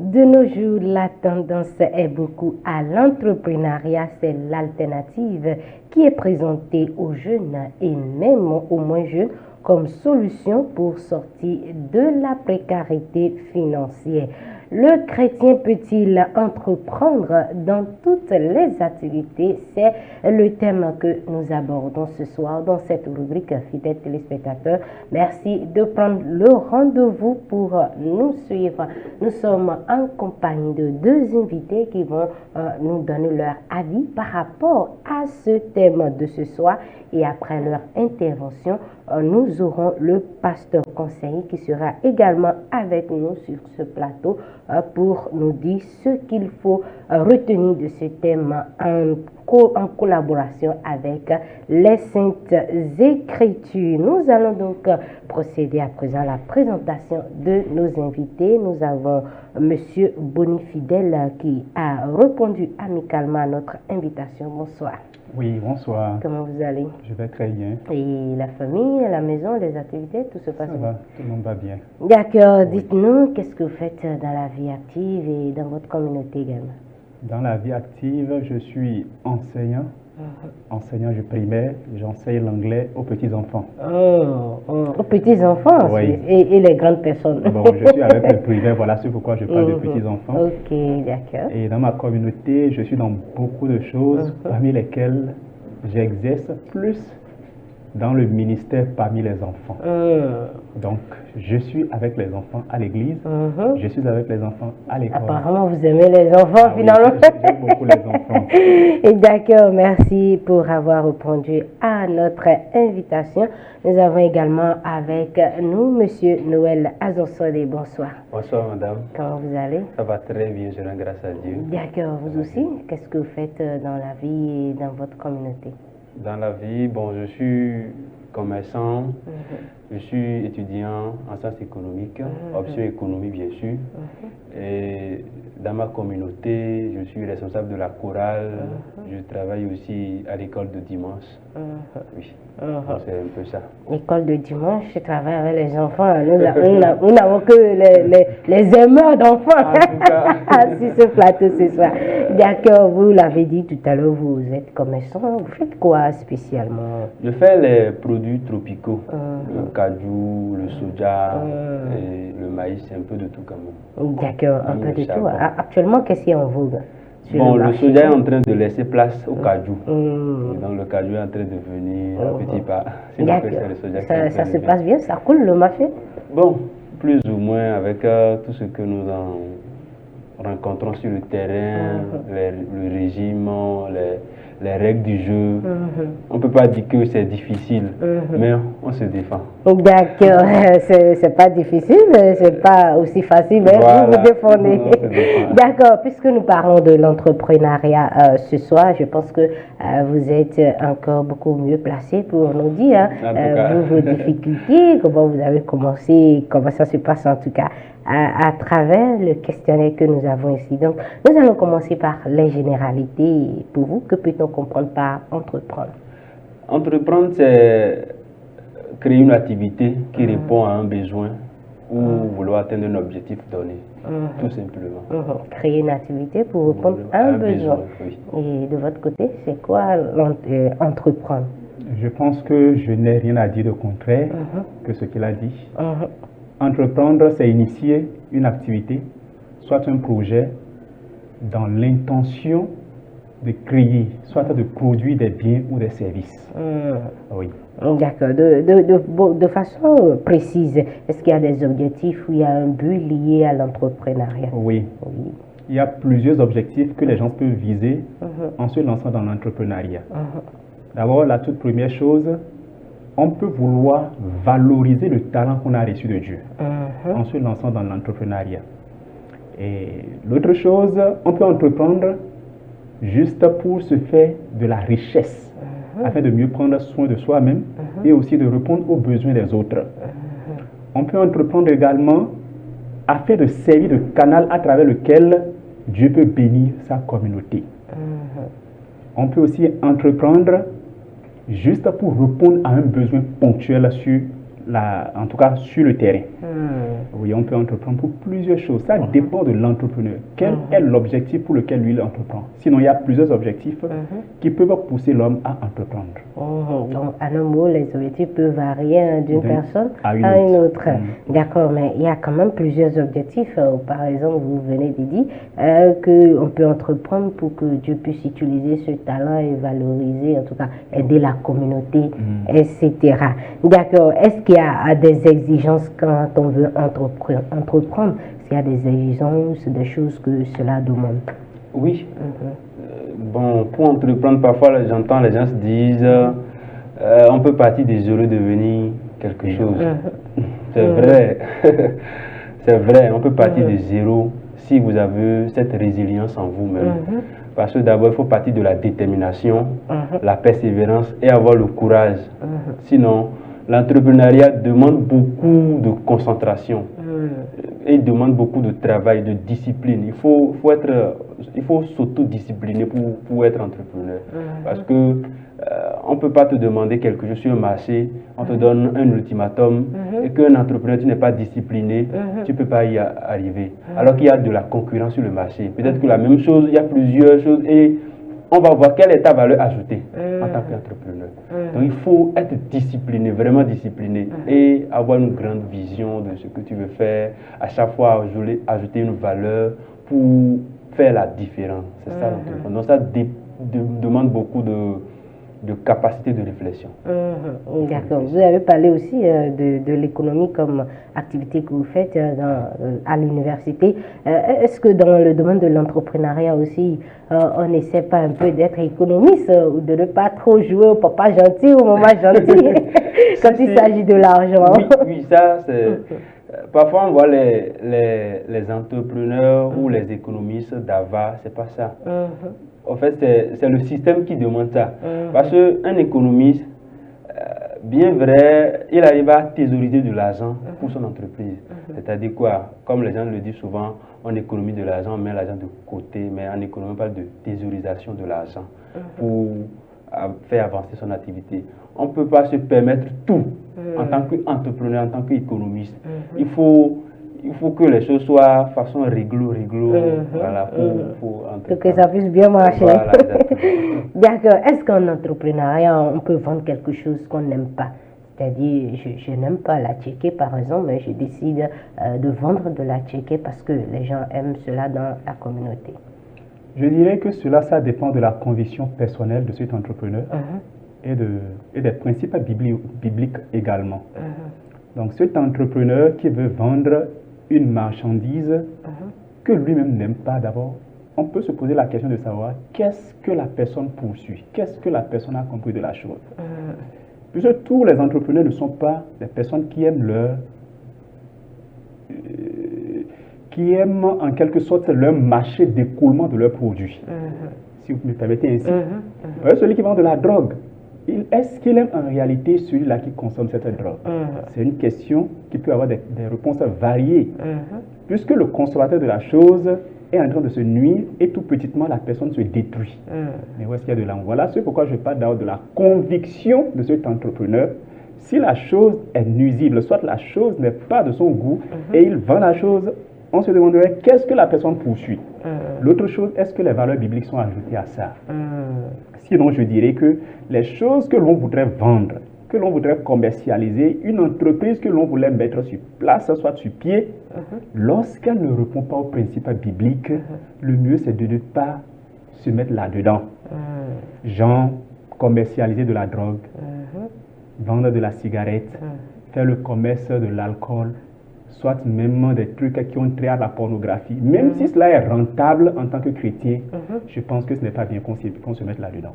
De nos jours, la tendance est beaucoup à l'entrepreneuriat. C'est l'alternative qui est présentée aux jeunes et même aux moins jeunes comme solution pour sortir de la précarité financière. Le chrétien peut-il entreprendre dans toutes les activités? C'est le thème que nous abordons ce soir dans cette rubrique, fidèles téléspectateurs. Merci de prendre le rendez-vous pour nous suivre. Nous sommes en compagnie de deux invités qui vont nous donner leur avis par rapport à ce thème de ce soir. Et après leur intervention, nous aurons le pasteur conseiller qui sera également avec nous sur ce plateau pour nous dire ce qu'il faut retenir de ce thème en collaboration avec les Saintes Écritures. Nous allons donc procéder à présent à la présentation de nos invités. Nous avons Monsieur Bonifidel qui a répondu amicalement à notre invitation. Bonsoir. Oui, bonsoir. Comment vous allez? Je vais très bien. Et la famille, la maison, les activités, tout se passe bien? Ça va, tout le monde va bien. D'accord. Oui. Dites-nous, qu'est-ce que vous faites dans la vie active et dans votre communauté également? Dans la vie active, je suis enseignant. Enseignant du primaire, j'enseigne l'anglais aux petits-enfants. Aux petits-enfants, oui. Et les grandes personnes. Bon, je suis avec le primaire, voilà c'est pourquoi je parle de petits-enfants. Ok, d'accord. Et dans ma communauté, je suis dans beaucoup de choses, parmi lesquelles j'exerce plus dans le ministère parmi les enfants. Donc, je suis avec les enfants à l'église, je suis avec les enfants à l'école. Apparemment, vous aimez les enfants, finalement. Oui, j'aime beaucoup les enfants. Et d'accord, merci pour avoir répondu à notre invitation. Nous avons également avec nous Monsieur Noël Azonsole. Bonsoir. Bonsoir, madame. Comment vous allez? Ça va très bien, je rends grâce à Dieu. D'accord, vous aussi? Qu'est-ce que vous faites dans la vie et dans votre communauté? Dans la vie, bon, je suis commerçant, je suis étudiant en sciences économiques, option économie bien sûr. Et dans ma communauté, je suis responsable de la chorale, je travaille aussi à l'école de dimanche. Oui, c'est un peu ça. L'école de dimanche, je travaille avec les enfants. Nous n'avons que les aimeurs d'enfants sur ce plateau ce soir. D'accord, vous l'avez dit tout à l'heure, vous êtes commerçant. Vous faites quoi spécialement? Je fais les produits tropicaux, le cajou, le soja, et le maïs, un peu de tout quand même. D'accord, un peu de tout. Actuellement, qu'est-ce qui est en vogue? Bon, le soja est en train de laisser place au cajou. Donc le cajou est en train de venir à petit pas. Ça se passe bien, ça coule le marché? Bon, plus ou moins avec tout ce que nous rencontrons sur le terrain, le régime, les règles du jeu. On ne peut pas dire que c'est difficile, mais on se défend. D'accord, c'est pas difficile, c'est pas aussi facile, mais voilà. Vous vous défendez. D'accord, puisque nous parlons de l'entrepreneuriat ce soir, je pense que vous êtes encore beaucoup mieux placé pour nous dire vos difficultés, comment vous avez commencé, comment ça se passe en tout cas à travers le questionnaire que nous avons ici. Donc, nous allons commencer par les généralités. Pour vous, que peut-on comprendre par entreprendre? Entreprendre, c'est créer une activité qui répond à un besoin ou vouloir atteindre un objectif donné, tout simplement. Créer une activité pour répondre à un besoin. Oui. Et de votre côté, c'est quoi entreprendre? Je pense que je n'ai rien à dire de contraire que ce qu'il a dit. Entreprendre, c'est initier une activité, soit un projet, dans l'intention de créer, soit de produire des biens ou des services. Oui. D'accord. De façon précise, est-ce qu'il y a des objectifs ou il y a un but lié à l'entrepreneuriat? Oui. Il y a plusieurs objectifs que les gens peuvent viser en se lançant dans l'entrepreneuriat. D'abord, la toute première chose, on peut vouloir valoriser le talent qu'on a reçu de Dieu en se lançant dans l'entrepreneuriat. Et l'autre chose, on peut entreprendre juste pour se faire de la richesse, afin de mieux prendre soin de soi-même et aussi de répondre aux besoins des autres. On peut entreprendre également afin de servir de canal à travers lequel Dieu peut bénir sa communauté. On peut aussi entreprendre juste pour répondre à un besoin ponctuel sur en tout cas sur le terrain. Oui, on peut entreprendre pour plusieurs choses. Ça dépend de l'entrepreneur. Quel est l'objectif pour lequel lui il entreprend? Sinon, il y a plusieurs objectifs qui peuvent pousser l'homme à entreprendre. Donc, à un mot, les objectifs peuvent varier d'une personne à une autre. D'accord, mais il y a quand même plusieurs objectifs. Par exemple, vous venez de dire qu'on peut entreprendre pour que Dieu puisse utiliser ce talent et valoriser, en tout cas, aider la communauté, etc. D'accord. Est-ce qu'il y a des exigences quand on veut entreprendre? Est-ce qu'il y a des exigences, des choses que cela demande? Oui. Bon, pour entreprendre, parfois, j'entends les gens se disent on peut partir des zéros devenir quelque chose. C'est vrai. C'est vrai, on peut partir de zéro si vous avez cette résilience en vous-même. Parce que d'abord, il faut partir de la détermination, la persévérance et avoir le courage. Sinon, l'entrepreneuriat demande beaucoup de concentration et demande beaucoup de travail, de discipline. Il faut s'autodiscipliner pour être entrepreneur. Parce que on ne peut pas te demander quelque chose sur un marché, on te donne un ultimatum et qu'un entrepreneur, tu n'es pas discipliné, tu ne peux pas y arriver. Alors qu'il y a de la concurrence sur le marché. Peut-être que la même chose, il y a plusieurs choses et on va voir quelle est ta valeur ajoutée en tant qu'entrepreneur. Donc il faut être discipliné, vraiment discipliné et avoir une grande vision de ce que tu veux faire. À chaque fois, ajouter une valeur pour faire la différence. C'est ça l'entrepreneuriat. Donc ça demande beaucoup de capacité de réflexion. D'accord. Vous avez parlé aussi de l'économie comme activité que vous faites à l'université. Est-ce que dans le domaine de l'entrepreneuriat aussi, on n'essaie pas un peu d'être économiste ou de ne pas trop jouer au papa gentil ou au maman gentil quand il s'agit de l'argent? Oui, ça c'est... Parfois on voit les entrepreneurs ou les économistes d'avant, c'est pas ça. En fait, c'est le système qui demande ça. Parce qu'un économiste, bien vrai, il arrive à thésauriser de l'argent pour son entreprise. C'est-à-dire quoi? Comme les gens le disent souvent, on économise de l'argent, on met l'argent de côté, mais en économie, on parle de thésaurisation de l'argent pour faire avancer son activité. On ne peut pas se permettre tout en tant qu'entrepreneur, en tant qu'économiste. Il faut que les choses soient façon réglo, voilà, pour que ça puisse bien marcher. Voilà, D'accord. Est-ce qu'en entrepreneuriat, on peut vendre quelque chose qu'on n'aime pas? C'est-à-dire, je n'aime pas la tchéké, par exemple, mais je décide de vendre de la tchéké parce que les gens aiment cela dans la communauté. Je dirais que cela, ça dépend de la conviction personnelle de cet entrepreneur et des principes bibliques également. Donc, cet entrepreneur qui veut vendre une marchandise que lui-même n'aime pas d'abord, on peut se poser la question de savoir qu'est-ce que la personne poursuit, qu'est-ce que la personne a compris de la chose. Puisque tous les entrepreneurs ne sont pas des personnes qui aiment qui aiment en quelque sorte leur marché d'écoulement de leurs produits. Si vous me permettez ainsi. Celui qui vend de la drogue, est-ce qu'il aime en réalité celui-là qui consomme cette drogue? C'est une question qui peut avoir des réponses variées. Puisque le consommateur de la chose est en train de se nuire et tout petitement la personne se détruit. Mais où est-ce qu'il y a de l'envoi? Voilà, c'est pourquoi je parle d'abord de la conviction de cet entrepreneur. Si la chose est nuisible, soit la chose n'est pas de son goût et il vend la chose, on se demanderait qu'est-ce que la personne poursuit. L'autre chose, est-ce que les valeurs bibliques sont ajoutées à ça? Sinon, je dirais que les choses que l'on voudrait vendre, que l'on voudrait commercialiser, une entreprise que l'on voulait mettre sur place, soit sur pied, lorsqu'elle ne répond pas aux principes bibliques, le mieux c'est de ne pas se mettre là-dedans. Genre, commercialiser de la drogue, vendre de la cigarette, faire le commerce de l'alcool, soit même des trucs qui ont trait à la pornographie. Même si cela est rentable en tant que chrétien, je pense que ce n'est pas bien qu'on se mette là-dedans.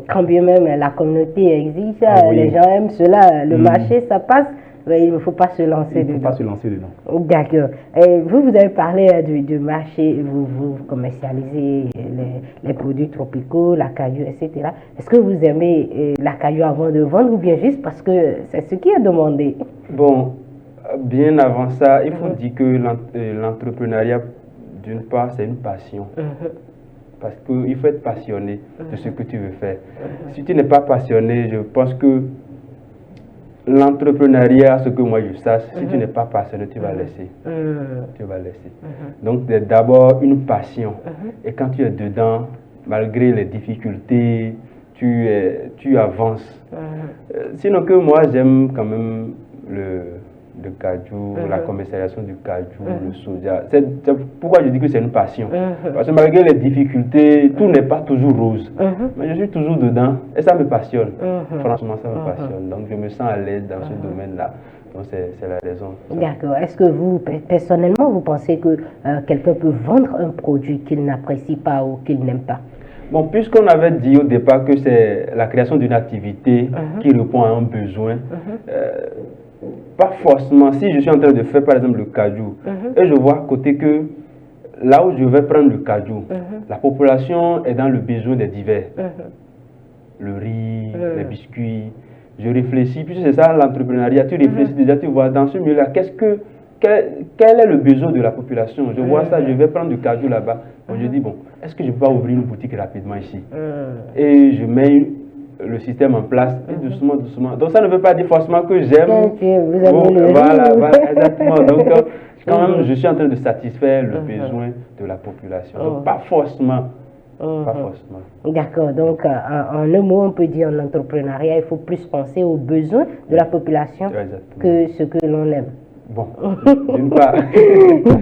Quand bien même la communauté exige, les gens aiment cela, le marché, ça passe, mais il ne faut pas se lancer dedans. Il ne faut pas se lancer dedans. D'accord. Vous avez parlé du marché, vous commercialisez les produits tropicaux, la caillou, etc. Est-ce que vous aimez la caillou avant de vendre ou bien juste parce que c'est ce qui est demandé? Bon, bien avant ça, il faut dire que l'entrepreneuriat, d'une part, c'est une passion. Parce qu'il faut être passionné de ce que tu veux faire. Si tu n'es pas passionné, je pense que l'entrepreneuriat, ce que moi je sache, si tu n'es pas passionné, tu vas laisser. Tu vas laisser. Donc, c'est d'abord une passion. Et quand tu es dedans, malgré les difficultés, tu avances. Sinon que moi, j'aime quand même le cajou, la commercialisation du cajou, le soja. C'est pourquoi je dis que c'est une passion. Parce que malgré les difficultés, tout n'est pas toujours rose. Mais je suis toujours dedans et ça me passionne. Franchement, ça me passionne. Donc je me sens à l'aise dans ce domaine-là. Donc c'est la raison. D'accord. Est-ce que vous, personnellement, vous pensez que quelqu'un peut vendre un produit qu'il n'apprécie pas ou qu'il n'aime pas? Bon, puisqu'on avait dit au départ que c'est la création d'une activité qui répond à un besoin, pas forcément, si je suis en train de faire par exemple le cajou, et je vois à côté que là où je vais prendre le cajou, la population est dans le besoin des divers. Le riz, les biscuits. Je réfléchis, puisque c'est ça l'entrepreneuriat, tu réfléchis déjà, tu vois dans ce milieu-là, quel est le besoin de la population? Je vois ça, je vais prendre du cajou là-bas. Donc je dis, bon, est-ce que je peux pas ouvrir une boutique rapidement ici? Et je mets le système en place, et doucement, doucement. Donc ça ne veut pas dire forcément que j'aime. Voilà, exactement. Donc quand même, je suis en train de satisfaire le besoin de la population. Donc pas forcément. Pas forcément. D'accord. Donc, en un mot, on peut dire en entrepreneuriat, il faut plus penser aux besoins de la population que ce que l'on aime. Bon, d'une part.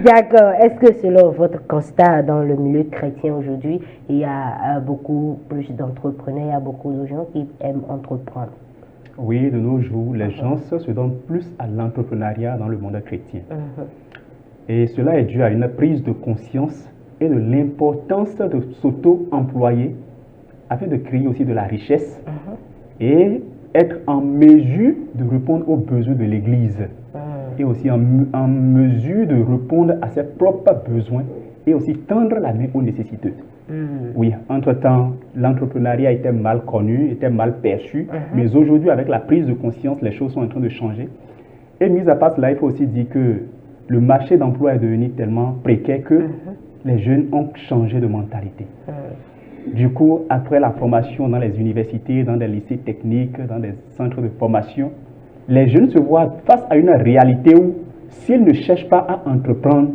D'accord. Est-ce que selon votre constat dans le milieu chrétien aujourd'hui, il y a beaucoup plus d'entrepreneurs, il y a beaucoup de gens qui aiment entreprendre? Oui, de nos jours, les gens se donnent plus à l'entrepreneuriat dans le monde chrétien. Et cela est dû à une prise de conscience et de l'importance de s'auto-employer afin de créer aussi de la richesse et être en mesure de répondre aux besoins de l'Église et aussi en mesure de répondre à ses propres besoins et aussi tendre la main aux nécessiteux. Oui, entre-temps, l'entrepreneuriat était mal connu, était mal perçu, mais aujourd'hui, avec la prise de conscience, les choses sont en train de changer. Et mis à part cela, il faut aussi dire que le marché d'emploi est devenu tellement précaire que les jeunes ont changé de mentalité. Du coup, après la formation dans les universités, dans des lycées techniques, dans des centres de formation, les jeunes se voient face à une réalité où, s'ils ne cherchent pas à entreprendre,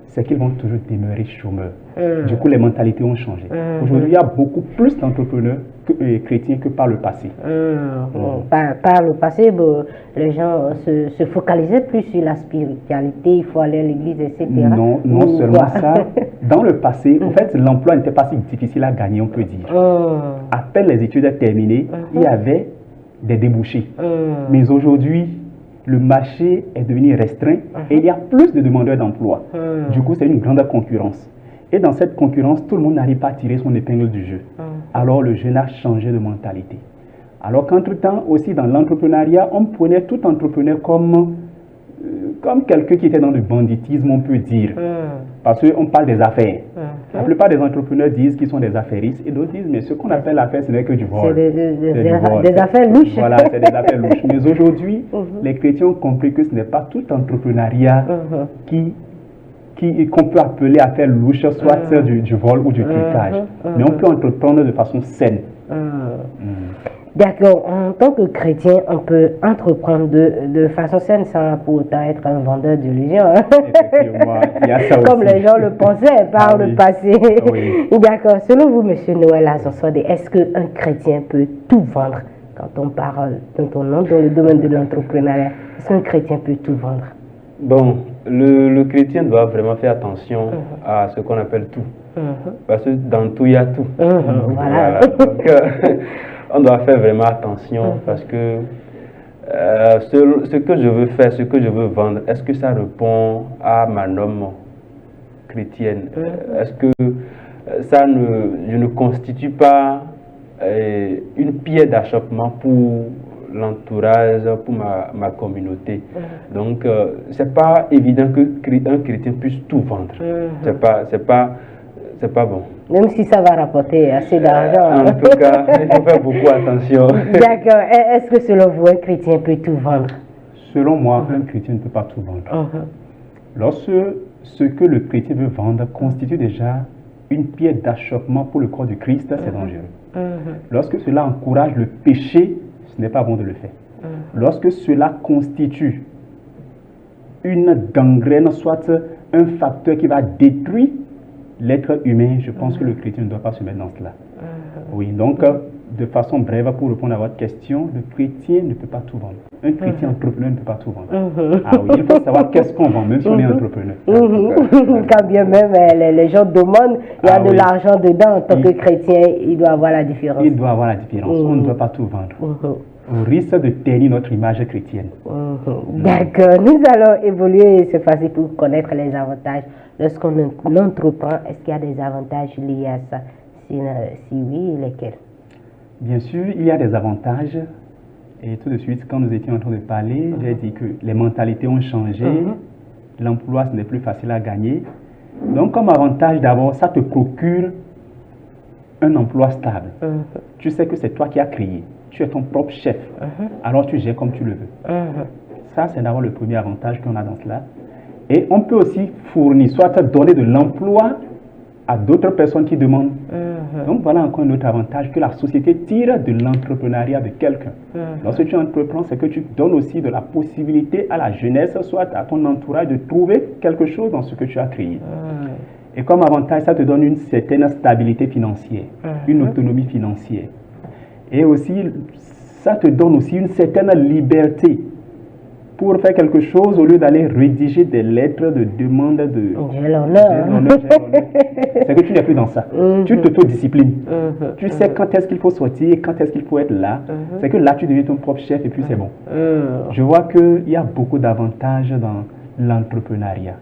c'est qu'ils vont toujours demeurer chômeurs. Du coup, les mentalités ont changé. Aujourd'hui, il y a beaucoup plus d'entrepreneurs chrétiens que par le passé. Par le passé, les gens se focalisaient plus sur la spiritualité, il faut aller à l'église, etc. Non seulement ça. Dans le passé, en fait, l'emploi n'était pas si difficile à gagner, on peut dire. À peine les études terminées, il y avait des débouchés. Mais aujourd'hui, le marché est devenu restreint et il y a plus de demandeurs d'emploi. Du coup, c'est une grande concurrence. Et dans cette concurrence, tout le monde n'arrive pas à tirer son épingle du jeu. Alors le jeune a changé de mentalité. Alors qu'entre-temps, aussi dans l'entrepreneuriat, on prenait tout entrepreneur comme quelqu'un qui était dans le banditisme, on peut dire. Parce qu'on parle des affaires. La plupart des entrepreneurs disent qu'ils sont des affairistes et d'autres disent, mais ce qu'on appelle l'affaire, ce n'est que du vol. C'est des affaires louches. Voilà, c'est des affaires louches. Mais aujourd'hui, les chrétiens ont compris que ce n'est pas tout entrepreneuriat qu'on peut appeler affaire louche, soit du vol ou du trucage. Mais on peut entreprendre de façon saine. D'accord. En tant que chrétien, on peut entreprendre de façon saine sans pour autant être un vendeur d'illusions. Effectivement, il y a ça aussi. Comme les gens le pensaient par le passé. D'accord. Selon vous, M. Noël Azanswade, est-ce qu'un chrétien peut tout vendre? Quand on parle dans ton nom, dans le domaine de l'entrepreneuriat, est-ce qu'un chrétien peut tout vendre? Bon, le chrétien doit vraiment faire attention à ce qu'on appelle tout. Parce que dans tout, il y a tout. Voilà. Donc, on doit faire vraiment attention parce que ce que je veux faire, ce que je veux vendre, est-ce que ça répond à ma norme chrétienne? Est-ce que je ne constitue pas une pierre d'achoppement pour l'entourage, pour ma communauté? Donc, c'est pas évident qu'un chrétien puisse tout vendre. C'est pas bon. Même si ça va rapporter assez d'argent. En tout cas, il faut faire beaucoup attention. D'accord. Est-ce que selon vous, un chrétien peut tout vendre? Selon moi, un chrétien ne peut pas tout vendre. Lorsque ce que le chrétien veut vendre constitue déjà une pierre d'achoppement pour le corps du Christ, c'est dangereux. Lorsque cela encourage le péché, ce n'est pas bon de le faire. lorsque cela constitue une gangrène, soit un facteur qui va détruire l'être humain, je pense que le chrétien ne doit pas se mettre dans cela. Oui, donc, de façon brève, pour répondre à votre question, le chrétien ne peut pas tout vendre. Un chrétien entrepreneur ne peut pas tout vendre. Ah oui, il faut savoir qu'est-ce qu'on vend, même si on est entrepreneur. Quand bien même les gens demandent, il y a de l'argent dedans, en tant que chrétien, il doit avoir la différence. Il doit avoir la différence, on ne doit pas tout vendre. Au risque de ternir notre image chrétienne. D'accord, nous allons évoluer cette fois-ci pour connaître les avantages. Lorsqu'on entreprend, est-ce qu'il y a des avantages liés à ça? Si oui, lesquels? Bien sûr, il y a des avantages. Et tout de suite, quand nous étions en train de parler, j'ai dit que les mentalités ont changé. L'emploi, ce n'est plus facile à gagner. Donc, comme avantage, d'abord, ça te procure un emploi stable. Tu sais que c'est toi qui as créé. Tu es ton propre chef. Alors, tu gères comme tu le veux. Ça, c'est d'abord le premier avantage qu'on a dans cela. Et on peut aussi fournir, soit donner de l'emploi à d'autres personnes qui demandent. Donc voilà encore un autre avantage que la société tire de l'entrepreneuriat de quelqu'un. Lorsque tu entreprends, c'est que tu donnes aussi de la possibilité à la jeunesse, soit à ton entourage, de trouver quelque chose dans ce que tu as créé. Et comme avantage, ça te donne une certaine stabilité financière, une autonomie financière. Et aussi, ça te donne aussi une certaine liberté pour faire quelque chose au lieu d'aller rédiger des lettres de demande de... J'ai l'honneur. C'est que tu n'es plus dans ça. Tu t'autodisciplines. Tu sais quand est-ce qu'il faut sortir, quand est-ce qu'il faut être là. C'est que là, tu deviens ton propre chef et puis c'est bon. Je vois qu'il y a beaucoup d'avantages dans l'entrepreneuriat.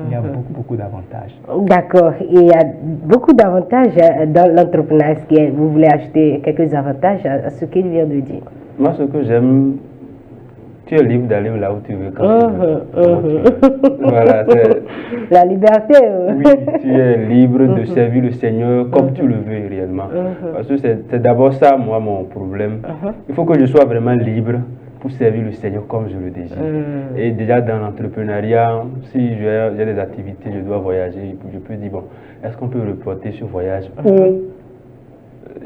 Il y a beaucoup d'avantages. D'accord. Il y a beaucoup d'avantages dans l'entrepreneuriat. Est-ce que vous voulez ajouter quelques avantages à ce qu'il vient de dire? Moi, ce que j'aime, tu es libre d'aller là où tu veux, quand tu veux. Voilà, la liberté. Oui, tu es libre de servir le Seigneur comme tu le veux réellement. Parce que c'est d'abord ça, moi, mon problème. Il faut que je sois vraiment libre pour servir le Seigneur comme je le désire. Et déjà dans l'entrepreneuriat, si j'ai des activités, je dois voyager, je peux dire, bon, est-ce qu'on peut reporter ce voyage ou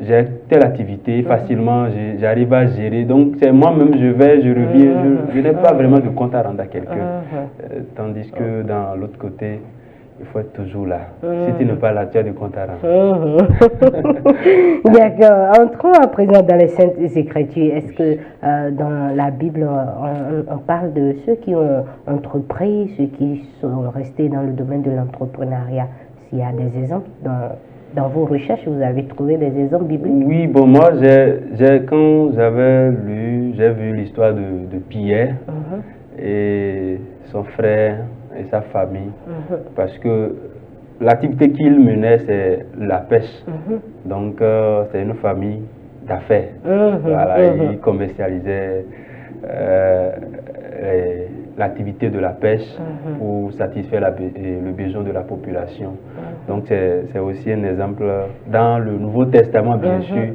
j'ai telle activité, facilement, j'arrive à gérer. Donc, c'est moi-même, je vais, je reviens. Je n'ai pas vraiment de compte à rendre à quelqu'un. Tandis que dans l'autre côté, il faut être toujours là. Si tu n'es pas là, tu as du compte à rendre. D'accord. Entrons à présent dans les Saintes Écritures. Est-ce que dans la Bible, on parle de ceux qui ont entrepris, ceux qui sont restés dans le domaine de l'entrepreneuriat? S'il y a des exemples dans vos recherches, vous avez trouvé des exemples bibliques? Oui, bon, moi, quand j'avais lu, j'ai vu l'histoire de Pierre et son frère et sa famille, parce que l'activité qu'il menait, c'est la pêche. Donc, c'est une famille d'affaires. Voilà, ils commercialisaient l'activité de la pêche pour satisfaire le besoin de la population. Donc c'est aussi un exemple dans le Nouveau Testament, bien sûr.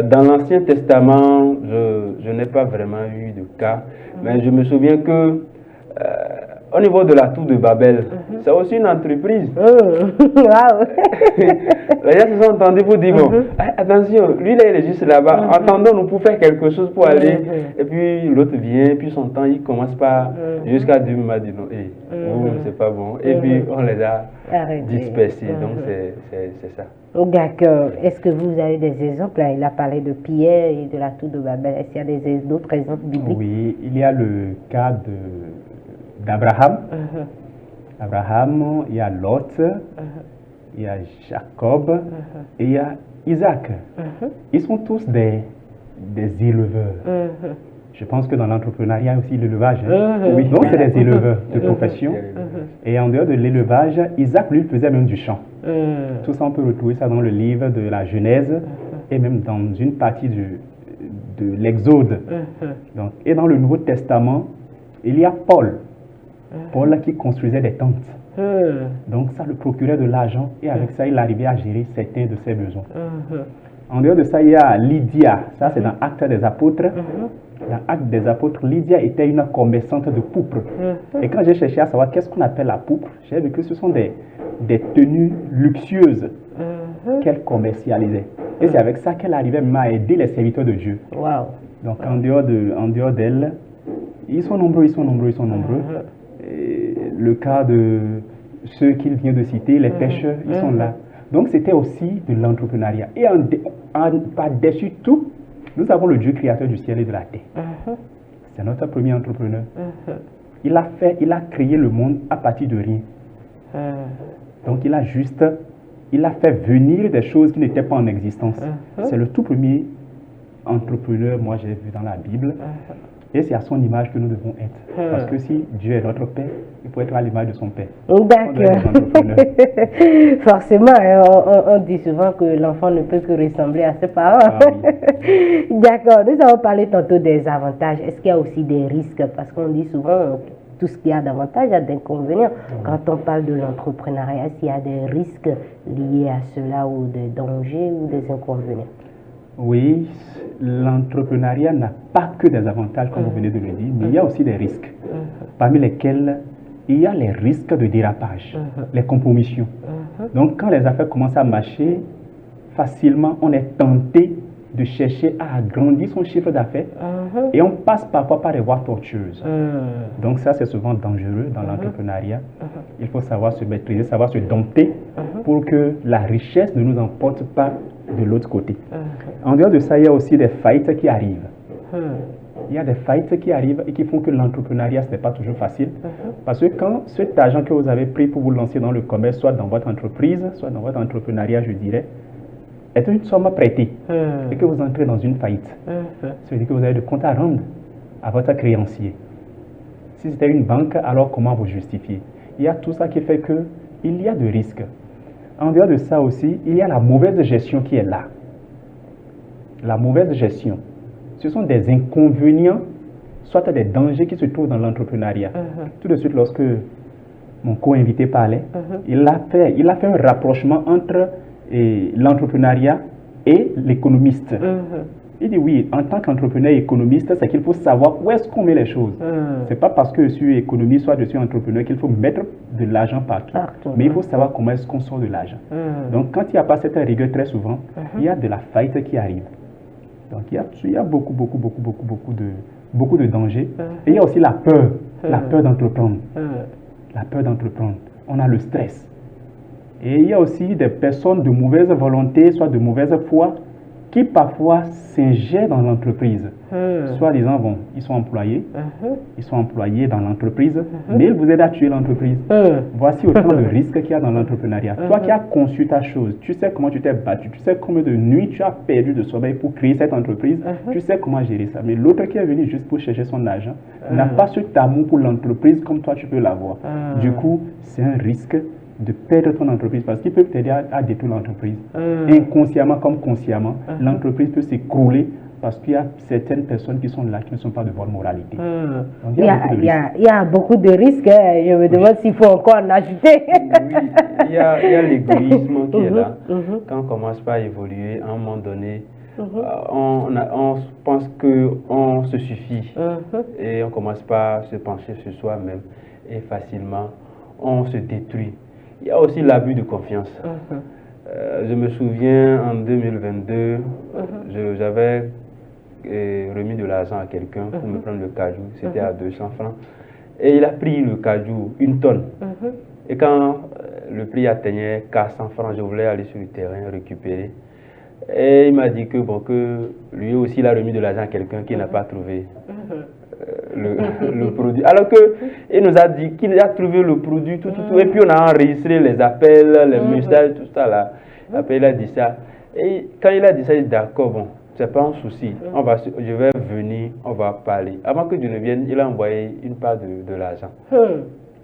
Dans l'Ancien Testament, je n'ai pas vraiment eu de cas, mais je me souviens que au niveau de la tour de Babel, c'est aussi une entreprise. Les gens se sont entendus pour dire, bon, attention, lui là, il est juste là-bas, attendons-nous pour faire quelque chose pour aller. Et puis l'autre vient, puis son temps, il commence par, jusqu'à Dieu m'a dit, non, c'est pas bon. Et puis on les a dispersés, donc c'est ça. D'accord. Est-ce que vous avez des exemples? Il a parlé de Pierre et de la tour de Babel. Est-ce qu'il y a d'autres exemples bibliques? Oui, il y a le cas d'Abraham. Abraham, il y a Lot, il y a Jacob et il y a Isaac. Ils sont tous des éleveurs. Je pense que dans l'entrepreneuriat aussi l'élevage. Oui, donc c'est des éleveurs de profession. Et en dehors de l'élevage, Isaac lui faisait même du chant. Tout ça, on peut retrouver ça dans le livre de la Genèse et même dans une partie de l'Exode. Et dans le Nouveau Testament, il y a Paul. Paul qui construisait des tentes. Donc ça le procurait de l'argent et avec ça il arrivait à gérer certains de ses besoins. En dehors de ça, il y a Lydia. Ça c'est dans Actes des Apôtres. Dans Actes des Apôtres, Lydia était une commerçante de pourpre. Et quand j'ai cherché à savoir qu'est-ce qu'on appelle la pourpre, j'ai vu que ce sont des tenues luxueuses qu'elle commercialisait. Et c'est avec ça qu'elle arrivait même à aider les serviteurs de Dieu. Donc en dehors d'elle, ils sont nombreux. Et le cas de ceux qu'il vient de citer, les pêcheurs, ils sont là. Donc c'était aussi de l'entrepreneuriat. Et par-dessus tout, nous avons le Dieu créateur du ciel et de la terre. C'est notre premier entrepreneur. Il a créé le monde à partir de rien. Donc il a fait venir des choses qui n'étaient pas en existence. C'est le tout premier entrepreneur, moi j'ai vu dans la Bible. Et c'est à son image que nous devons être. Parce que si Dieu est notre Père, il faut être à l'image de son Père. D'accord. Forcément, on dit souvent que l'enfant ne peut que ressembler à ses parents. Oui. D'accord. Nous avons parlé tantôt des avantages. Est-ce qu'il y a aussi des risques? Parce qu'on dit souvent tout ce qui a d'avantages a d'inconvénients. Quand on parle de l'entrepreneuriat, s'il y a des risques liés à cela ou des dangers ou des inconvénients? Oui, l'entrepreneuriat n'a pas que des avantages, comme vous venez de le dire, mais il y a aussi des risques, parmi lesquels il y a les risques de dérapage, les compromissions. Donc, quand les affaires commencent à marcher, facilement, on est tenté de chercher à agrandir son chiffre d'affaires et on passe parfois par des voies tortueuses. Donc, ça, c'est souvent dangereux dans l'entrepreneuriat. Il faut savoir se maîtriser, savoir se dompter pour que la richesse ne nous emporte pas de l'autre côté. En dehors de ça, il y a aussi des faillites qui arrivent. Il y a des faillites qui arrivent et qui font que l'entrepreneuriat, ce n'est pas toujours facile. Parce que quand cet argent que vous avez pris pour vous lancer dans le commerce, soit dans votre entreprise, soit dans votre entrepreneuriat, je dirais, est une somme prêtée et que vous entrez dans une faillite. Ça veut dire que vous avez de comptes à rendre à votre créancier. Si c'était une banque, alors comment vous justifiez? Il y a tout ça qui fait qu'il y a de risques. En dehors de ça aussi, il y a la mauvaise gestion qui est là. La mauvaise gestion, ce sont des inconvénients, soit des dangers qui se trouvent dans l'entrepreneuriat. Tout de suite, lorsque mon co-invité parlait, il a fait un rapprochement entre l'entrepreneuriat et l'économiste. Il dit oui, en tant qu'entrepreneur et économiste, c'est qu'il faut savoir où est-ce qu'on met les choses. Ce n'est pas parce que je suis économiste, soit je suis entrepreneur, qu'il faut mettre de l'argent partout. Mais il faut savoir comment est-ce qu'on sort de l'argent. Donc quand il n'y a pas cette rigueur, très souvent, il y a de la faillite qui arrive. Donc il y a beaucoup de dangers. Et il y a aussi la peur d'entreprendre. La peur d'entreprendre. On a le stress. Et il y a aussi des personnes de mauvaise volonté, soit de mauvaise foi, qui parfois s'ingèrent dans l'entreprise. Soit disant, bon, ils sont employés dans l'entreprise, mais ils vous aident à tuer l'entreprise. Voici autant de risques qu'il y a dans l'entrepreneuriat. Toi qui as conçu ta chose, tu sais comment tu t'es battu, tu sais combien de nuits tu as perdu de sommeil pour créer cette entreprise, tu sais comment gérer ça. Mais l'autre qui est venu juste pour chercher son argent n'a pas cet amour pour l'entreprise comme toi tu peux l'avoir. Du coup, c'est un risque de perdre ton entreprise parce qu'il peut t'aider à détruire l'entreprise. Inconsciemment comme consciemment, l'entreprise peut s'écrouler parce qu'il y a certaines personnes qui sont là qui ne sont pas de bonne moralité. Donc, il y a beaucoup de risques. Je me demande s'il faut encore en ajouter. Oui, il y a l'égoïsme qui est là. Quand on commence pas à évoluer, à un moment donné, on pense qu'on se suffit et on commence pas à se pencher sur soi-même et facilement on se détruit. Il y a aussi l'abus de confiance. Je me souviens en 2022, j'avais remis de l'argent à quelqu'un pour me prendre le cajou, c'était à 200 francs. Et il a pris le cajou, une tonne. Et quand le prix atteignait 400 francs, je voulais aller sur le terrain récupérer. Et il m'a dit que, bon, que lui aussi il a remis de l'argent à quelqu'un qui n'a pas trouvé le produit. Alors qu'il nous a dit qu'il a trouvé le produit, tout. Et puis on a enregistré les appels, les messages, tout ça là. Après il a dit ça. Et quand il a dit ça, il dit d'accord, bon, c'est pas un souci. Je vais venir, on va parler. Avant que je ne vienne, il a envoyé une part de l'argent.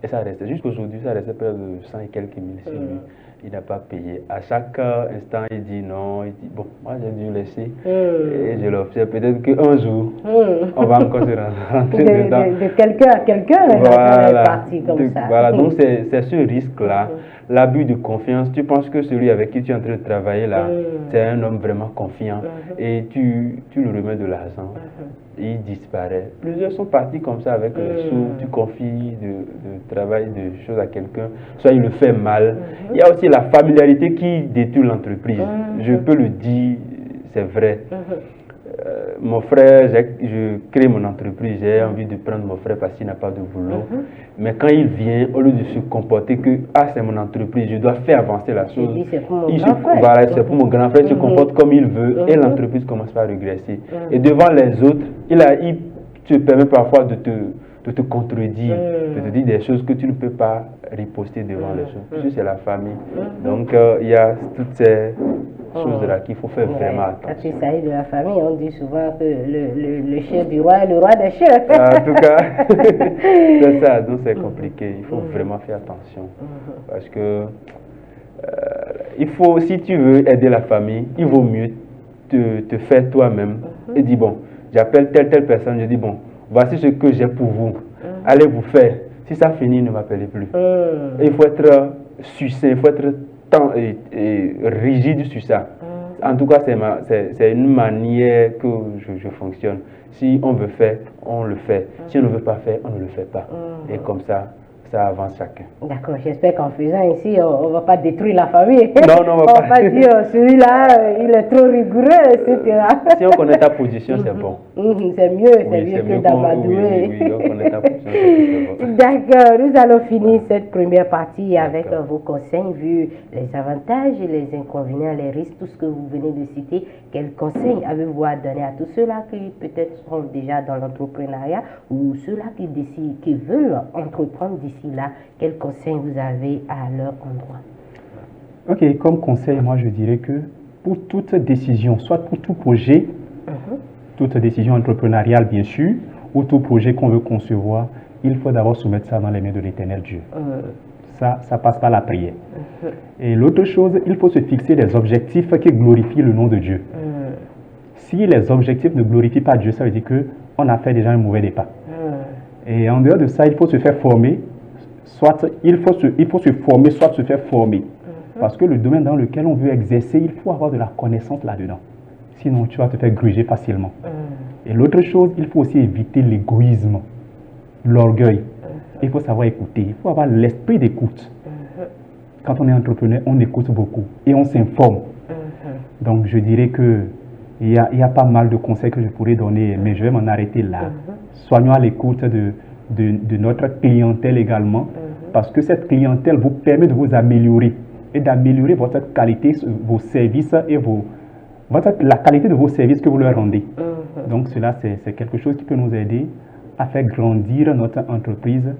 Et ça restait, jusqu'aujourd'hui, ça restait près de 100 et quelques mille chez lui. Il n'a pas payé. À chaque instant, il dit non. Il dit bon, moi j'ai dû laisser. Et je l'observe. Peut-être qu'un jour, on va encore se rentrer dedans. De quelqu'un à quelqu'un, voilà, parti comme ça. Voilà, donc c'est ce risque-là, l'abus de confiance. Tu penses que celui avec qui tu es en train de travailler là, c'est un homme vraiment confiant. Et tu lui remets de l'argent. Il disparaît. Plusieurs sont partis comme ça avec les sous. Tu confies de travail, de choses à quelqu'un, soit il le fait mal. Il y a aussi la familiarité qui détruit l'entreprise. Je peux le dire, c'est vrai. mon frère, je crée mon entreprise, j'ai envie de prendre mon frère parce qu'il n'a pas de boulot. Mais quand il vient, au lieu de se comporter que c'est mon entreprise, je dois faire avancer la chose. C'est pour mon grand frère. Voilà, c'est pour mon grand frère, il se comporte comme il veut et l'entreprise commence à régresser. Et devant les autres, il te permet parfois de te contredire, de te dire des choses que tu ne peux pas riposter devant les autres. Puisque c'est la famille. Donc, il y a toutes ces choses-là qu'il faut faire vraiment attention. Quand il s'agit de la famille, on dit souvent que le chef du roi est le roi des chefs. En tout cas, c'est ça, donc c'est compliqué. Il faut vraiment faire attention. Parce que il faut, si tu veux aider la famille, il vaut mieux te faire toi-même et dire, bon, j'appelle telle personne, je dis, bon, voici ce que j'ai pour vous. Allez vous faire. Si ça finit, ne m'appelez plus. Il faut être succinct, il faut être rigide sur ça. En tout cas, c'est une manière que je fonctionne. Si on veut faire, on le fait. Si on ne veut pas faire, on ne le fait pas. Et comme ça avance chacun. D'accord, j'espère qu'en faisant ici, on ne va pas détruire la famille. Non, on ne va pas dire celui-là, il est trop rigoureux, etc. Si on connaît ta position, c'est bon. C'est mieux que d'amadouer. Oui, on connaît ta position, c'est bon. D'accord, nous allons finir cette première partie avec vos conseils, vu les avantages et les inconvénients, les risques, tout ce que vous venez de citer. Quels conseils avez-vous à donner à tous ceux-là qui peut-être sont déjà dans l'entrepreneuriat ou ceux-là qui veulent entreprendre d'ici là? Quels conseils vous avez à leur endroit? Ok, comme conseil, moi je dirais que pour toute décision, soit pour tout projet, toute décision entrepreneuriale bien sûr, ou tout projet qu'on veut concevoir, il faut d'abord soumettre ça dans les mains de l'Éternel Dieu. Ça passe par la prière. Et l'autre chose, il faut se fixer des objectifs qui glorifient le nom de Dieu. Si les objectifs ne glorifient pas Dieu, ça veut dire qu'on a fait déjà un mauvais départ. Et en dehors de ça, il faut se faire former, soit il faut se former, soit se faire former. Parce que le domaine dans lequel on veut exercer, il faut avoir de la connaissance là-dedans. Sinon, tu vas te faire gruger facilement. Et l'autre chose, il faut aussi éviter l'égoïsme, l'orgueil. Il faut savoir écouter, il faut avoir l'esprit d'écoute. Quand on est entrepreneur, on écoute beaucoup et on s'informe. Donc, je dirais que il y a pas mal de conseils que je pourrais donner, mais je vais m'en arrêter là. Soyons à l'écoute de notre clientèle également, parce que cette clientèle vous permet de vous améliorer et d'améliorer votre qualité, vos services et la qualité de vos services que vous leur rendez. Donc cela, c'est quelque chose qui peut nous aider à faire grandir notre entreprise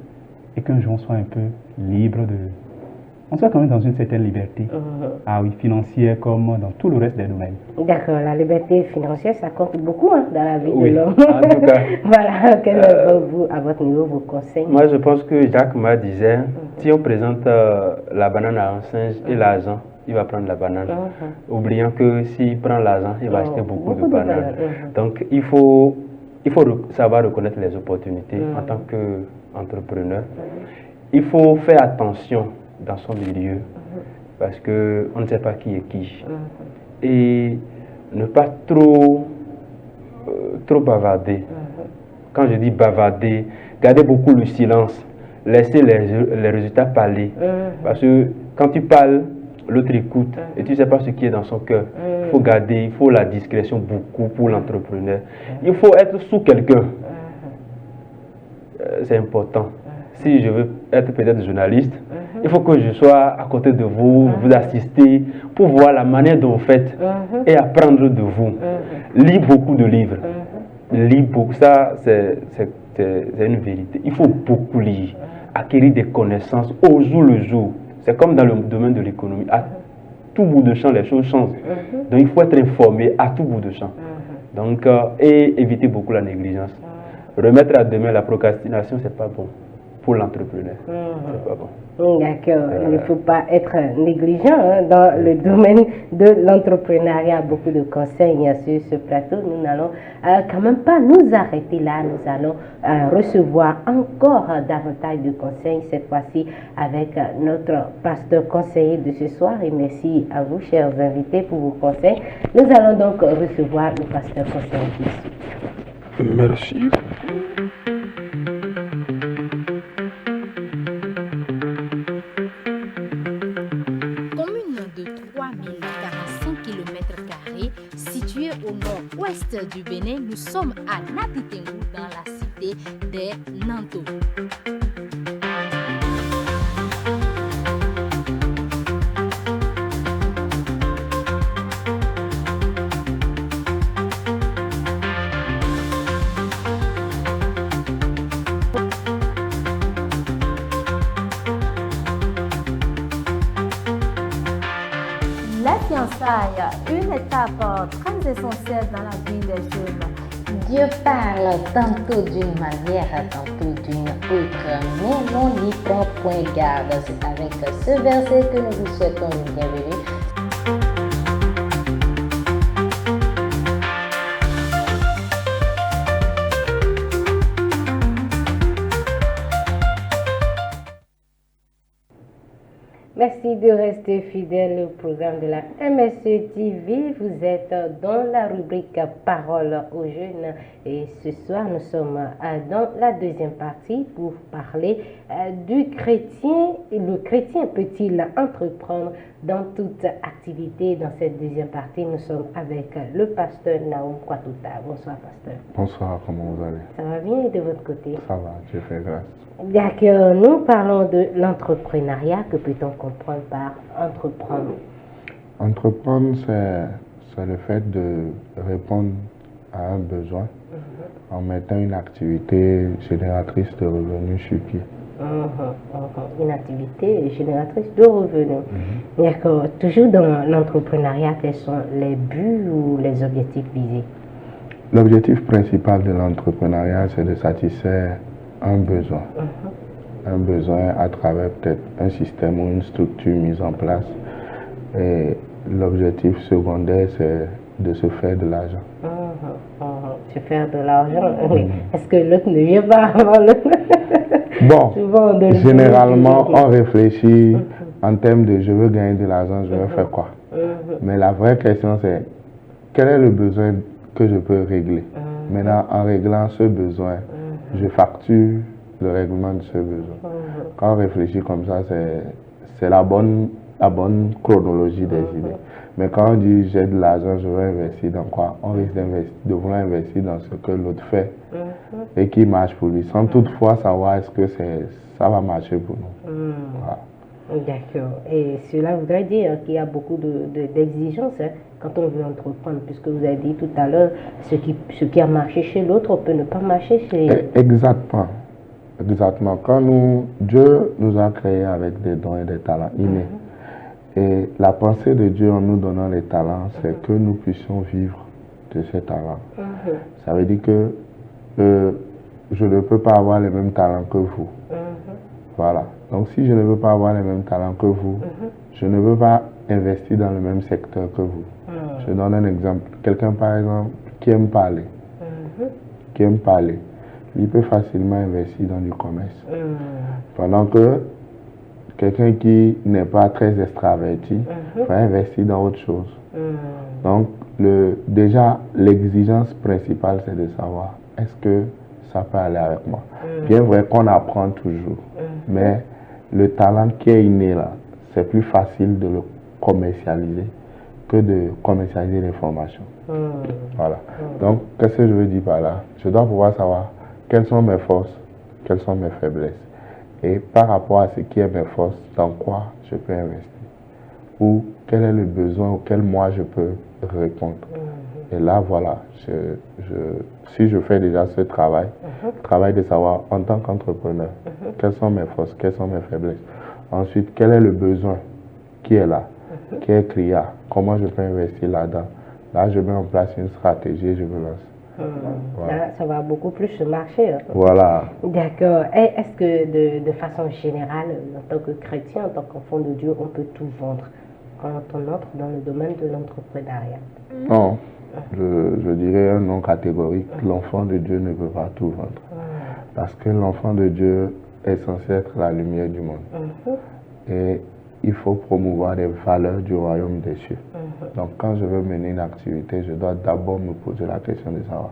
et qu'un jour on soit un peu libre on soit quand même dans une certaine liberté, financière comme dans tout le reste des domaines. D'accord, la liberté financière, ça compte beaucoup dans la vie de l'homme. En tout cas. Voilà, quel est vous, à votre niveau, vos conseils? Moi, je pense que Jacques Ma disait, si on présente la banane à un singe et l'argent, il va prendre la banane, oubliant que s'il prend l'argent, il va acheter beaucoup de bananes. Donc, il faut savoir reconnaître les opportunités en tant qu'entrepreneur. Il faut faire attention dans son milieu, parce qu'on ne sait pas qui est qui. Et ne pas trop bavarder. Quand je dis bavarder, gardez beaucoup le silence, laissez les résultats parler. Parce que quand tu parles, l'autre écoute et tu ne sais pas ce qui est dans son cœur. Il faut la discrétion beaucoup pour l'entrepreneur. Il faut être sous quelqu'un. C'est important. Si je veux être peut-être journaliste, il faut que je sois à côté de vous, vous assister, pour voir la manière dont vous faites et apprendre de vous. Lis beaucoup de livres. Lis beaucoup. Ça, c'est une vérité. Il faut beaucoup lire, acquérir des connaissances au jour le jour. C'est comme dans le domaine de l'économie. À tout bout de champ, les choses changent. Donc, il faut être informé à tout bout de champ. Donc, et éviter beaucoup la négligence. Remettre à demain la procrastination, c'est pas bon. Pour l'entrepreneur. C'est pas bon. D'accord. Il ne faut pas être négligent dans le domaine de l'entrepreneuriat. Beaucoup de conseils sur ce plateau. Nous n'allons quand même pas nous arrêter là. Nous allons recevoir encore davantage de conseils, cette fois-ci avec notre pasteur conseiller de ce soir. Et merci à vous, chers invités, pour vos conseils. Nous allons donc recevoir le pasteur conseiller. Merci. Située au nord-ouest du Bénin, nous sommes à Natitengu dans la cité des Nanto. La fiançailles, une étape très essentielle dans la vie des jeunes. Dieu parle tantôt d'une manière, tantôt d'une autre, mais l'on n'y prend point garde. C'est avec ce verset que nous vous souhaitons une bienvenue. Merci de rester fidèle au programme de la MSE TV. Vous êtes dans la rubrique Parole aux jeunes et ce soir nous sommes dans la deuxième partie pour parler du chrétien. Le chrétien peut-il entreprendre dans toute activité? Dans cette deuxième partie, nous sommes avec le pasteur Naoum Kwatuta. Bonsoir pasteur. Bonsoir, comment vous allez? Ça va bien de votre côté? Ça va, Dieu fait grâce. D'accord, nous parlons de l'entrepreneuriat. Que peut-on comprendre par entreprendre? Entreprendre, c'est le fait de répondre à un besoin en mettant une activité génératrice de revenus sur pied. Une activité génératrice de revenus. D'accord. Toujours dans l'entrepreneuriat, quels sont les buts ou les objectifs visés? L'objectif principal de l'entrepreneuriat, c'est de satisfaire un besoin. Un besoin à travers peut-être un système ou une structure mise en place. Et l'objectif secondaire, c'est de se faire de l'argent. Se faire de l'argent, oui. Est-ce que l'autre ne vient pas avant le... Bon, Souvent, généralement, on réfléchit en termes de je veux gagner de l'argent, je vais faire quoi? Mais la vraie question, c'est quel est le besoin que je peux régler? Maintenant, en réglant ce besoin, je facture le règlement de ce besoin. Quand on réfléchit comme ça, c'est la bonne chronologie des idées. Mais quand on dit j'ai de l'argent, je veux investir dans quoi? On risque de vouloir investir dans ce que l'autre fait et qui marche pour lui, sans toutefois savoir est-ce que ça va marcher pour nous. Voilà. D'accord. Et cela voudrait dire qu'il y a beaucoup d'exigences quand on veut entreprendre, puisque vous avez dit tout à l'heure, ce qui a marché chez l'autre peut ne pas marcher chez... Exactement. Exactement. Quand Dieu nous a créés avec des dons et des talents innés. Et la pensée de Dieu en nous donnant les talents, c'est que nous puissions vivre de ces talents. Ça veut dire que je ne peux pas avoir les mêmes talents que vous. Voilà. Donc si je ne veux pas avoir les mêmes talents que vous, je ne veux pas investir dans le même secteur que vous. Je donne un exemple. Quelqu'un par exemple qui aime parler. Il peut facilement investir dans du commerce. Pendant que quelqu'un qui n'est pas très extraverti va investir dans autre chose. Donc, déjà, l'exigence principale, c'est de savoir est-ce que ça peut aller avec moi. Bien vrai qu'on apprend toujours, mais le talent qui est inné là, c'est plus facile de le commercialiser que de commercialiser les formations. Voilà. Donc, qu'est-ce que je veux dire par là? Je dois pouvoir savoir quelles sont mes forces, quelles sont mes faiblesses. Et par rapport à ce qui est mes forces, dans quoi je peux investir. Ou quel est le besoin auquel moi je peux répondre. Et là, voilà, si je fais déjà ce travail, travail de savoir en tant qu'entrepreneur, quelles sont mes forces, quelles sont mes faiblesses. Ensuite, quel est le besoin qui est là, qui est criard, comment je peux investir là-dedans. Là, je mets en place une stratégie et je me lance. Voilà. Là, ça va beaucoup plus marcher. Voilà. D'accord. Est-ce que de façon générale, en tant que chrétien, en tant qu'enfant de Dieu, on peut tout vendre quand on entre dans le domaine de l'entrepreneuriat? Non. Je dirais un non catégorique. L'enfant de Dieu ne peut pas tout vendre. Parce que l'enfant de Dieu est censé être la lumière du monde. Et il faut promouvoir les valeurs du royaume des cieux. Donc quand je veux mener une activité, je dois d'abord me poser la question de savoir,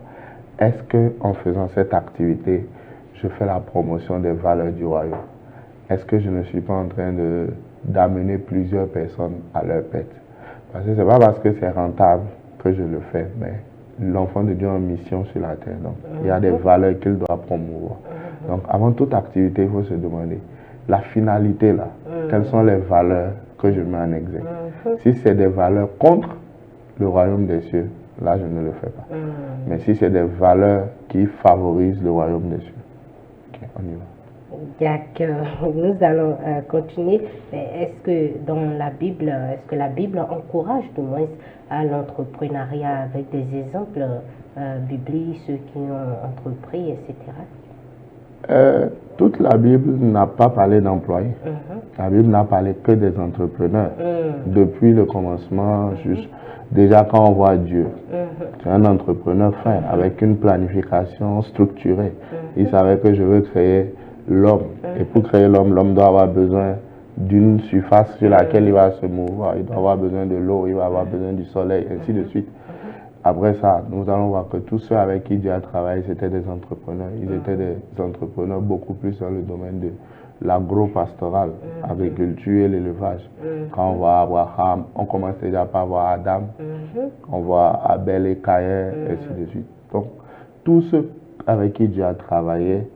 est-ce qu'en faisant cette activité, je fais la promotion des valeurs du royaume? Est-ce que je ne suis pas en train d'amener plusieurs personnes à leur pète? Parce que ce n'est pas parce que c'est rentable que je le fais, mais l'enfant de Dieu en mission sur la terre. Donc, il y a des valeurs qu'il doit promouvoir. Donc, avant toute activité, il faut se demander la finalité là. Quelles sont les valeurs que je mets en exergue? Si c'est des valeurs contre le royaume des cieux, là, je ne le fais pas. Mais si c'est des valeurs qui favorisent le royaume des cieux, ok, on y va. D'accord, nous allons continuer. Est-ce que dans la Bible, est-ce que la Bible encourage du moins à l'entrepreneuriat avec des exemples bibliques, ceux qui ont entrepris, etc.? Toute la Bible n'a pas parlé d'employés. La Bible n'a parlé que des entrepreneurs. Depuis le commencement, déjà quand on voit Dieu, c'est un entrepreneur fin, avec une planification structurée. Il savait que je veux créer l'homme. Et pour créer l'homme, l'homme doit avoir besoin d'une surface sur laquelle il va se mouvoir. Il doit avoir besoin de l'eau, il va avoir besoin du soleil, ainsi de suite. Après ça, nous allons voir que tous ceux avec qui Dieu a travaillé, c'était des entrepreneurs. Ils étaient des entrepreneurs beaucoup plus dans le domaine de l'agro-pastoral, l'agriculture et l'élevage. Quand on voit Abraham, on commence déjà par voir Adam, on voit Abel et Caïn, ainsi de suite. Donc, tous ceux avec qui Dieu a travaillé,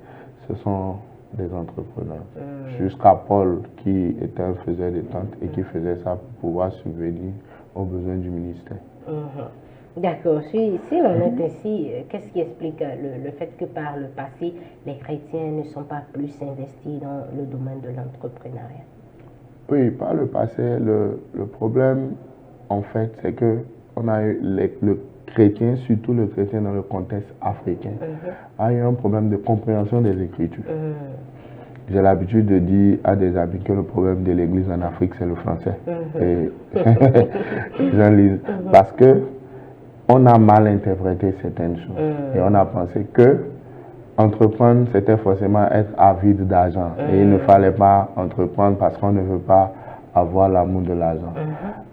ce sont des entrepreneurs. Jusqu'à Paul, qui était un faiseur de tentes et qui faisait ça pour pouvoir subvenir aux besoins du ministère. D'accord. Si l'on est ainsi, qu'est-ce qui explique le fait que par le passé, les chrétiens ne sont pas plus investis dans le domaine de l'entrepreneuriat? Oui, par le passé, le problème, en fait, c'est que on a eu le chrétien, surtout le chrétien dans le contexte africain, a eu un problème de compréhension des Écritures. J'ai l'habitude de dire à des amis que le problème de l'Église en Afrique, c'est le français. Et j'en lis. Parce que on a mal interprété certaines choses. Et on a pensé que entreprendre, c'était forcément être avide d'argent. Et il ne fallait pas entreprendre parce qu'on ne veut pas avoir l'amour de l'argent.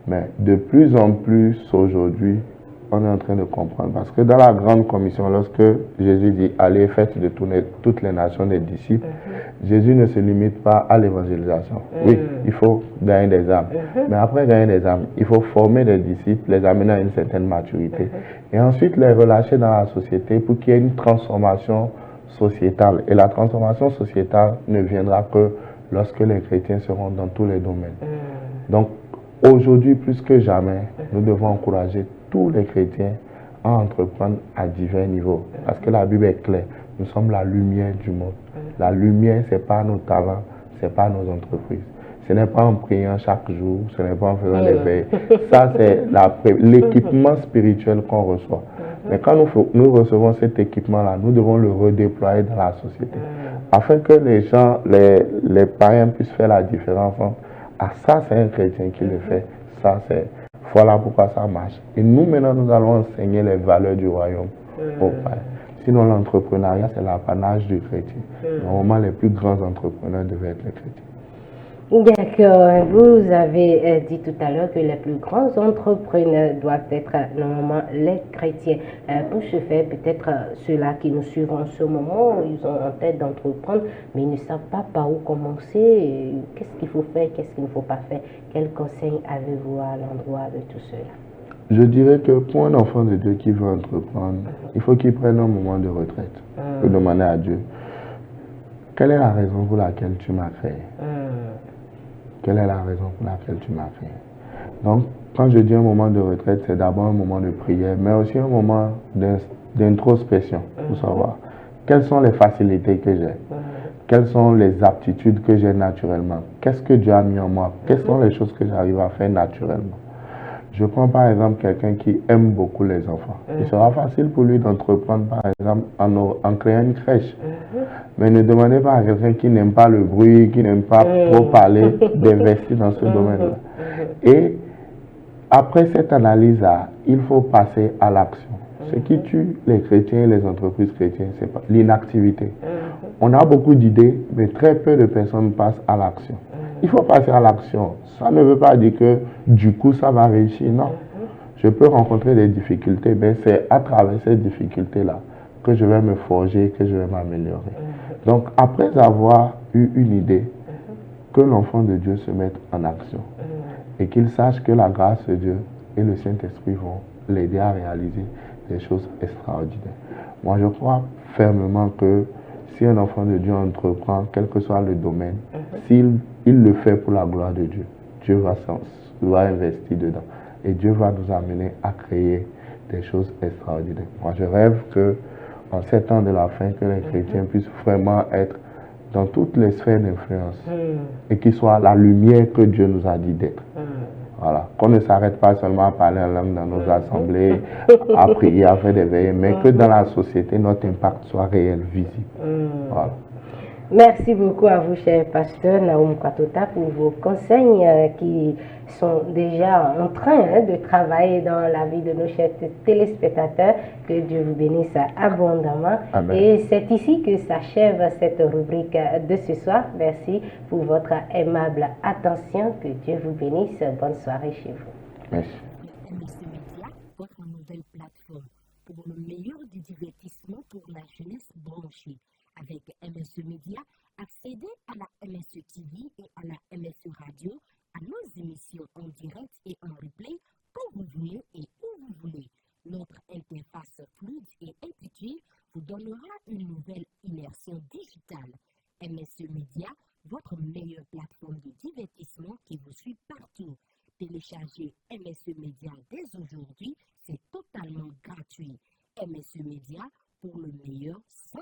Mais de plus en plus aujourd'hui, on est en train de comprendre. Parce que dans la grande commission, lorsque Jésus dit « Allez, faites de toutes les nations des disciples », Jésus ne se limite pas à l'évangélisation. Oui, il faut gagner des âmes. Mais après gagner des âmes, il faut former des disciples, les amener à une certaine maturité. Et ensuite les relâcher dans la société pour qu'il y ait une transformation sociétale. Et la transformation sociétale ne viendra que lorsque les chrétiens seront dans tous les domaines. Donc, aujourd'hui, plus que jamais, nous devons encourager tous les chrétiens à entreprendre à divers niveaux. Parce que la Bible est claire. Nous sommes la lumière du monde. La lumière, ce n'est pas nos talents, ce n'est pas nos entreprises. Ce n'est pas en priant chaque jour, ce n'est pas en faisant des veilles. Ça, c'est l'équipement spirituel qu'on reçoit. Mais quand nous recevons cet équipement-là, nous devons le redéployer dans la société. Afin que les gens, les païens puissent faire la différence entre ça, c'est un chrétien qui le fait. Ça, c'est... Voilà pourquoi ça marche. Et nous, maintenant, nous allons enseigner les valeurs du royaume aux païens. Sinon, l'entrepreneuriat, c'est l'apanage du chrétien. Normalement, les plus grands entrepreneurs devaient être les chrétiens. D'accord. Vous avez dit tout à l'heure que les plus grands entrepreneurs doivent être normalement les chrétiens. Pour ce faire, peut-être ceux-là qui nous suivent en ce moment, ils ont en tête d'entreprendre, mais ils ne savent pas par où commencer. Qu'est-ce qu'il faut faire, qu'est-ce qu'il ne faut pas faire? Quels conseils avez-vous à l'endroit de tout cela? Je dirais que pour un enfant de Dieu qui veut entreprendre, il faut qu'il prenne un moment de retraite pour demander à Dieu, quelle est la raison pour laquelle tu m'as créé? Quelle est la raison pour laquelle tu m'as créé? Donc, quand je dis un moment de retraite, c'est d'abord un moment de prière, mais aussi un moment d'introspection pour savoir quelles sont les facilités que j'ai, quelles sont les aptitudes que j'ai naturellement, qu'est-ce que Dieu a mis en moi, quelles sont les choses que j'arrive à faire naturellement. Je prends par exemple quelqu'un qui aime beaucoup les enfants. Il sera facile pour lui d'entreprendre par exemple en créant une crèche. Mais ne demandez pas à quelqu'un qui n'aime pas le bruit, qui n'aime pas trop parler, d'investir dans ce domaine-là. Et après cette analyse-là, il faut passer à l'action. Ce qui tue les chrétiens et les entreprises chrétiennes, c'est l'inactivité. On a beaucoup d'idées, mais très peu de personnes passent à l'action. Il faut passer à l'action. Ça ne veut pas dire que du coup ça va réussir, non. Je peux rencontrer des difficultés, mais c'est à travers ces difficultés-là que je vais me forger, que je vais m'améliorer. Donc après avoir eu une idée, que l'enfant de Dieu se mette en action et qu'il sache que la grâce de Dieu et le Saint-Esprit vont l'aider à réaliser des choses extraordinaires. Moi, je crois fermement que si un enfant de Dieu entreprend, quel que soit le domaine, s'il le fait pour la gloire de Dieu, Dieu va investir dedans. Et Dieu va nous amener à créer des choses extraordinaires. Moi, je rêve que, en ces temps de la fin, que les chrétiens puissent vraiment être dans toutes les sphères d'influence et qu'ils soient la lumière que Dieu nous a dit d'être. Voilà. Qu'on ne s'arrête pas seulement à parler en langue dans nos assemblées, à prier, à faire des veillées, mais que dans la société, notre impact soit réel, visible. Voilà. Merci beaucoup à vous, cher pasteur Naoum Kwatota, pour vos conseils qui sont déjà en train de travailler dans la vie de nos chers téléspectateurs. Que Dieu vous bénisse abondamment. Amen. Et c'est ici que s'achève cette rubrique de ce soir. Merci pour votre aimable attention. Que Dieu vous bénisse. Bonne soirée chez vous. Merci. MSC Média, votre nouvelle plateforme pour le meilleur du divertissement pour la jeunesse branchée. Avec MSC Média, accédez à la MSC TV et à la MSC Radio, à nos émissions en direct et en replay quand vous voulez et où vous voulez. Notre interface fluide et intuitive vous donnera une nouvelle immersion digitale. MSC Média, votre meilleure plateforme de divertissement qui vous suit partout. Téléchargez MSC Média dès aujourd'hui, c'est totalement gratuit. MSC Média pour le meilleur sans